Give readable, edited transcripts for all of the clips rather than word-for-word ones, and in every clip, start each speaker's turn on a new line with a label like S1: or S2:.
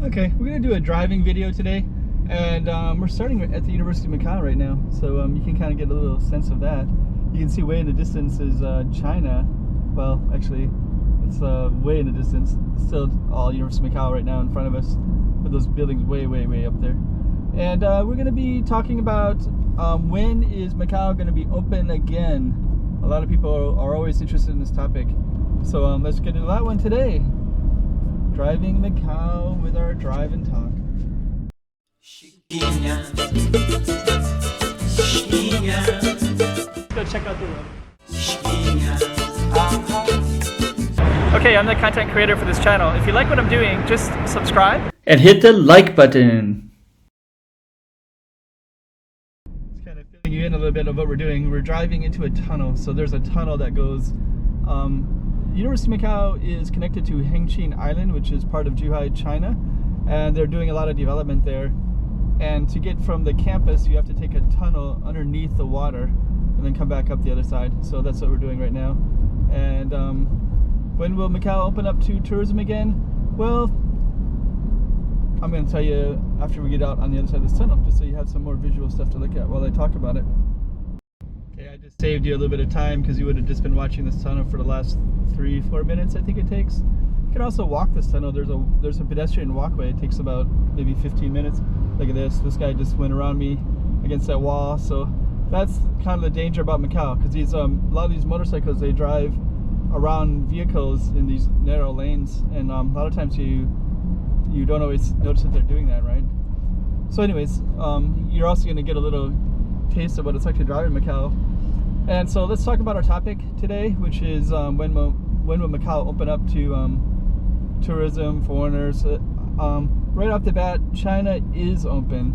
S1: Okay, we're gonna do a driving video today, and we're starting at the University of Macau right now, so you can kind of get a little sense of that. You can see way in the distance is China. Well, actually, it's way in the distance. It's still all University of Macau right now in front of us, with those buildings way up there. And we're gonna be talking about when is Macau gonna be open again. A lot of people are always interested in this topic, so let's get into that one today. Driving Macau with our drive and talk. Let's go check out the road. Okay, I'm the content creator for this channel. If you like what I'm doing, just subscribe and hit the like button. It's kind of filling you in a little bit of what we're doing. We're driving into a tunnel. So there's a tunnel that goes University of Macau is connected to Hengqin Island, which is part of Zhuhai, China, and they're doing a lot of development there. And to get from the campus, you have to take a tunnel underneath the water and then come back up the other side. So that's what we're doing right now. And when will Macau open up to tourism again? Well, I'm going to tell you after we get out on the other side of this tunnel, just so you have some more visual stuff to look at while I talk about it. Okay, I just saved you a little bit of time because you would have just been watching this tunnel for the last 3-4 minutes, I think it takes. You can also walk this tunnel. There's a pedestrian walkway. It takes about maybe 15 minutes. Look at this. This guy just went around me against that wall. So that's kind of the danger about Macau, because these a lot of these motorcycles, they drive around vehicles in these narrow lanes, and a lot of times you don't always notice that they're doing that, right? So anyways, you're also going to get a little taste of what it's like to drive in Macau. And so let's talk about our topic today, which is when will Macau open up to tourism, foreigners. Right off the bat, China is open.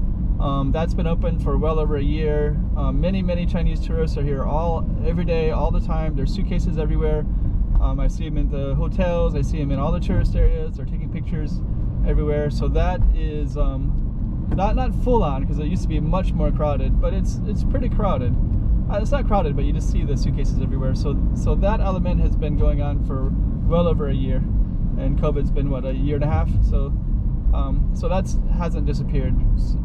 S1: That's been open for well over a year. Many Chinese tourists are here every day, all the time. There's suitcases everywhere. I see them in the hotels. I see them in all the tourist areas. They're taking pictures everywhere. So that is not full on, because it used to be much more crowded, but it's pretty crowded. It's not crowded, but you just see the suitcases everywhere. So that element has been going on for well over a year, and COVID's been what, a year and a half. So that hasn't disappeared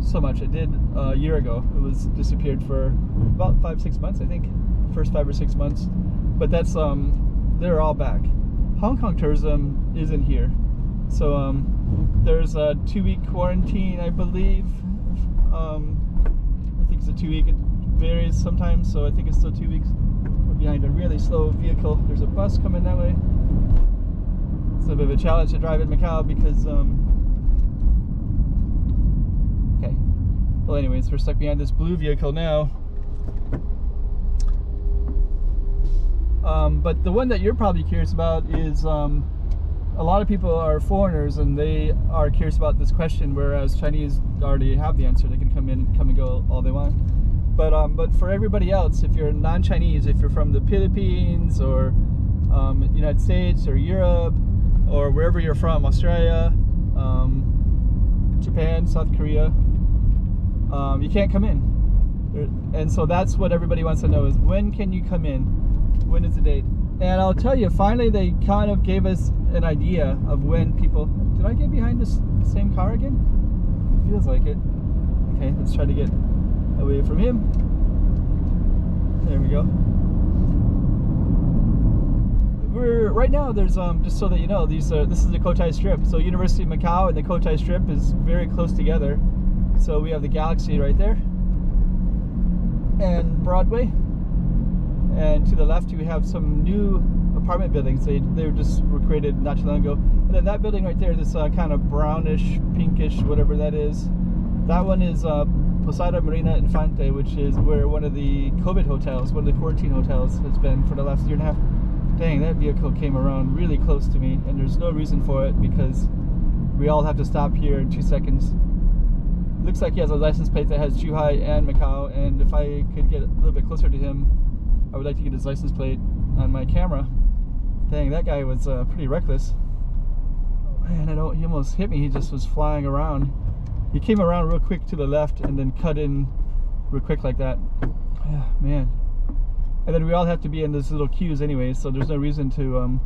S1: so much. It did a year ago. It was disappeared for about 5-6 months, I think, first 5 or 6 months. But that's they're all back. Hong Kong tourism isn't here. So there's a 2-week quarantine, I believe. I think it's a 2-week. It varies sometimes, so I think it's still 2 weeks. We're behind a really slow vehicle. There's a bus coming that way. It's a bit of a challenge to drive in Macau because okay. Well, anyways, we're stuck behind this blue vehicle now. But the one that you're probably curious about is a lot of people are foreigners, and they are curious about this question, whereas Chinese already have the answer. They can come and go all they want. But for everybody else, if you're non-Chinese, if you're from the Philippines or United States or Europe or wherever you're from, Australia, Japan, South Korea, you can't come in. And so that's what everybody wants to know, is when can you come in? When is the date? And I'll tell you, finally they kind of gave us an idea of when people... Did I get behind this same car again? It feels like it. Okay, let's try to get away from him. There we go. Right now, there's just so that you know, this is the Cotai Strip. So University of Macau and the Cotai Strip is very close together. So we have the Galaxy right there, and Broadway, and to the left we have some new apartment buildings. They were created not too long ago. And then that building right there, this kind of brownish, pinkish, whatever that is, that one is Plazas Marina Infante, which is where one of the COVID hotels, one of the quarantine hotels, has been for the last year and a half. Dang, that vehicle came around really close to me, and there's no reason for it because we all have to stop here in 2 seconds. Looks like he has a license plate that has Zhuhai and Macau, and if I could get a little bit closer to him, I would like to get his license plate on my camera. Dang, that guy was pretty reckless. Man, he almost hit me. He just was flying around. He came around real quick to the left and then cut in real quick like that. Man. And then we all have to be in this little queues anyway, so there's no reason to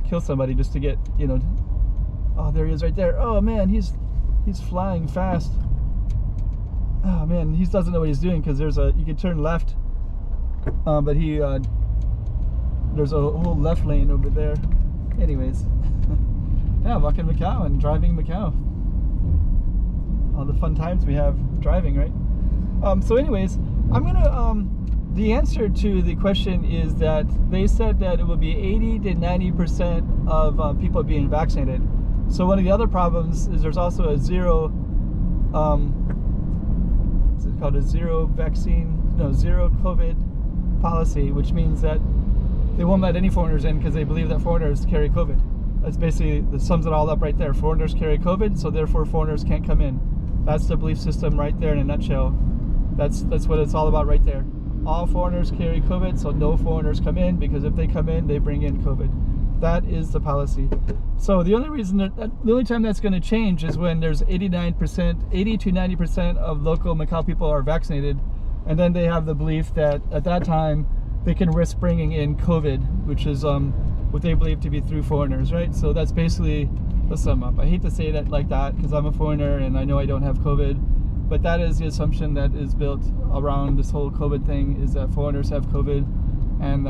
S1: kill somebody just to get, you know. Oh, there he is right there. Oh man, he's He's flying fast. Oh man, he doesn't know what he's doing because you can turn left, but there's a whole left lane over there. Anyways, yeah, walking Macau and driving Macau. All the fun times we have driving, right? So anyways, I'm gonna the answer to the question is that they said that it will be 80 to 90% of people being vaccinated. So one of the other problems is there's also a zero what's it called, zero COVID policy, which means that they won't let any foreigners in because they believe that foreigners carry COVID. That's basically, that sums it all up right there. Foreigners carry COVID, so therefore foreigners can't come in. That's the belief system right there in a nutshell. That's what it's all about right there. All foreigners carry COVID, so no foreigners come in, because if they come in, they bring in COVID. That is the policy. So the only reason the only time that's going to change is when there's 80 to 90% of local Macau people are vaccinated, and then they have the belief that at that time they can risk bringing in COVID, which is what they believe to be through foreigners, right? So that's basically the sum up. I hate to say that like that because I'm a foreigner and I know I don't have COVID, but that is the assumption that is built around this whole COVID thing, is that foreigners have COVID, and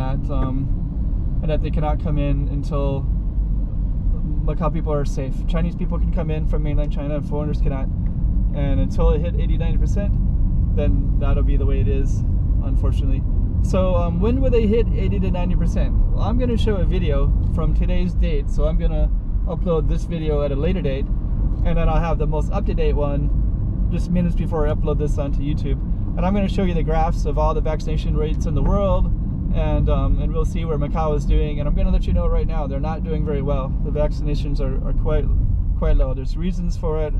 S1: that they cannot come in until Macau people are safe. Chinese people can come in from mainland China, and foreigners cannot. And until it hit 80-90%, then that'll be the way it is, unfortunately. So when will they hit 80 to 90%? Well, I'm going to show a video from today's date. So I'm going to upload this video at a later date, and then I'll have the most up-to-date one just minutes before I upload this onto YouTube. And I'm going to show you the graphs of all the vaccination rates in the world, and we'll see where Macau is doing. And I'm going to let you know right now, they're not doing very well. The vaccinations are quite low. There's reasons for it.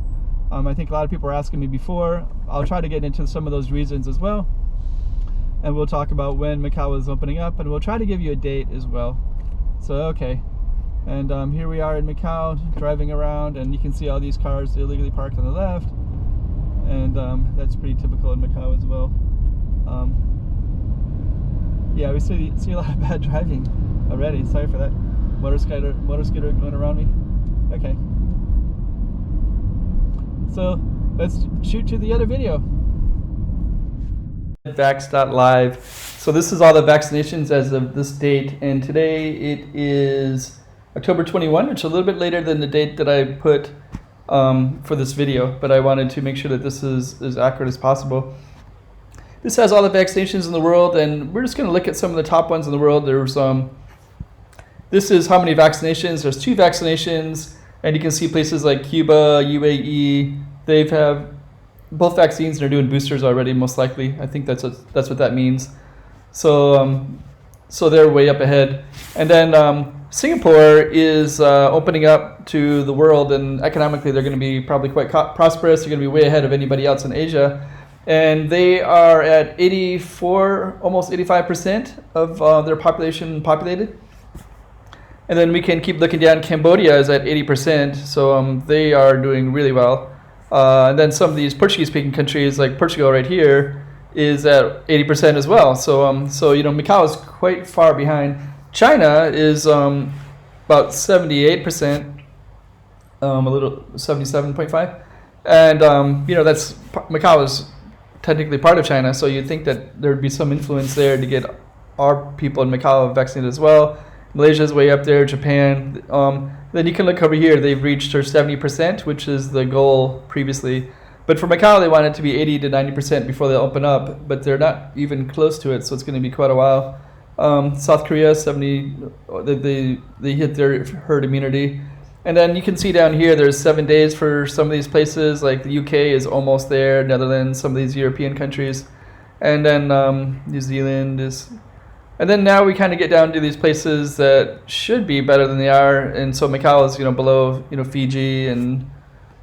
S1: I think a lot of people are asking me before. I'll try to get into some of those reasons as well. And we'll talk about when Macau is opening up, and we'll try to give you a date as well. So, okay. And here we are in Macau, driving around, and you can see all these cars illegally parked on the left. And that's pretty typical in Macau as well. Yeah, we see a lot of bad driving already. Sorry for that. Motor scooter going around me. Okay. So let's shoot to the other video. Vax.live. So this is all the vaccinations as of this date, and today it is October 21, which is a little bit later than the date that I put for this video, but I wanted to make sure that this is as accurate as possible. This has all the vaccinations in the world, and we're just going to look at some of the top ones in the world. There's this is how many vaccinations. There's 2 vaccinations, and you can see places like Cuba, UAE, they have both vaccines, and they're doing boosters already, most likely. I think that's what that means. So so they're way up ahead. And then Singapore is opening up to the world, and economically they're going to be probably quite prosperous. They're going to be way ahead of anybody else in Asia. And they are at 84, almost 85% of their population populated. And then we can keep looking down. Cambodia is at 80%, so they are doing really well. And then some of these Portuguese-speaking countries, like Portugal right here, is at 80% as well. So you know, Macau is quite far behind. China is about 78%, a little 77.5, and you know, that's Macau is technically part of China, so you'd think that there'd be some influence there to get our people in Macau vaccinated as well. Malaysia's way up there, Japan. Then you can look over here, they've reached 70%, which is the goal previously. But for Macau, they want it to be 80 to 90% before they open up, but they're not even close to it, so it's going to be quite a while. South Korea, 70, they hit their herd immunity. And then you can see down here, there's 7 days for some of these places, like the UK is almost there, Netherlands, some of these European countries. And then New Zealand is... And then now we kind of get down to these places that should be better than they are. And so Macau is, you know, below, you know, Fiji, and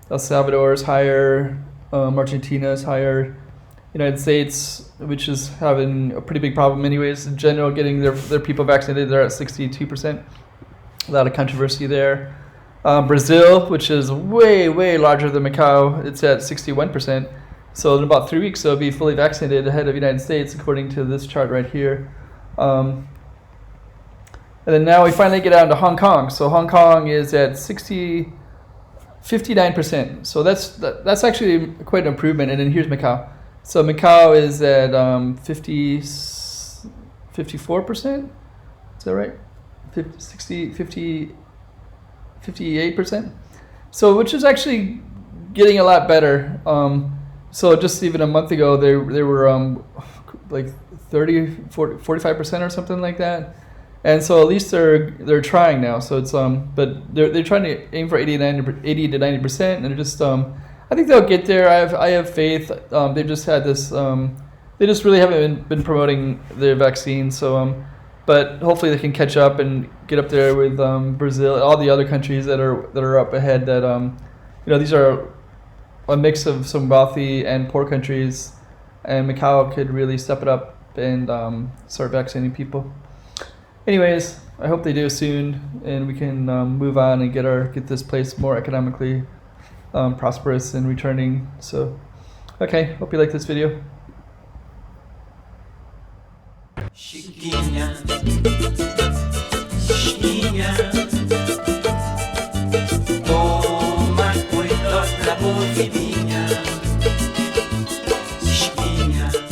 S1: El Salvador is higher, Argentina is higher. United States, which is having a pretty big problem anyways, in general, getting their people vaccinated, they're at 62%. A lot of controversy there. Brazil, which is way, way larger than Macau, it's at 61%. So in about 3 weeks, they'll be fully vaccinated ahead of the United States, according to this chart right here. And then now we finally get down to Hong Kong. So Hong Kong is at 60, 59%. So that's actually quite an improvement. And then here's Macau. So Macau is at 54%. Is that right? 58%. So which is actually getting a lot better. So just even a month ago, they were like 45% or something like that. And so at least they're trying now. So it's but they're trying to aim for 80 to 90%, and they're just I think they'll get there. I have faith. They've just had this. They just really haven't been promoting their vaccine. So but hopefully they can catch up and get up there with Brazil, all the other countries that are up ahead. That these are a mix of some wealthy and poor countries, and Macau could really step it up and start vaccinating people. Anyways, I hope they do soon, and we can move on and get this place more economically prosperous and returning. So, okay, hope you like this video. Chiquinha, chiquinha.